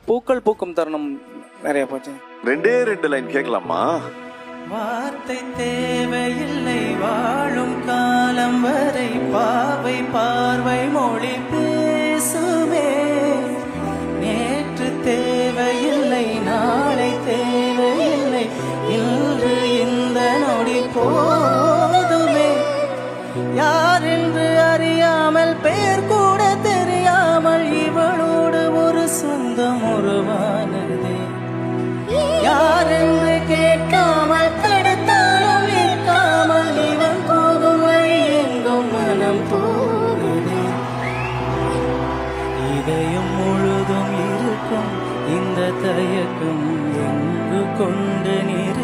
பூக்கள் பூக்கும் தருணம் நிறைய போச்சு. 2 லைன் கேட்கலாமா? வார்த்தை தேவையில்லை வாழும் காலம் வரை பாவை பார்வை மொழி பேசுமே. நேற்று தேவையில்லை நாளை தேவையில்லை இன்று இந்த நொடி போதுமே. யார் என்று அறியாமல் பெயர் கூட தெரியாமல் இவளோடு ஒரு சொந்தம் உருவானதே. யார் என்று கேட்காமல் தடுத்தாலும் நிற்காமல் இவன் போகும் வழி எங்கும் மனம் போகுதே. இதயம் முழுதும் இருக்கும் இந்த தயக்கம் எங்கு கொண்டு நிற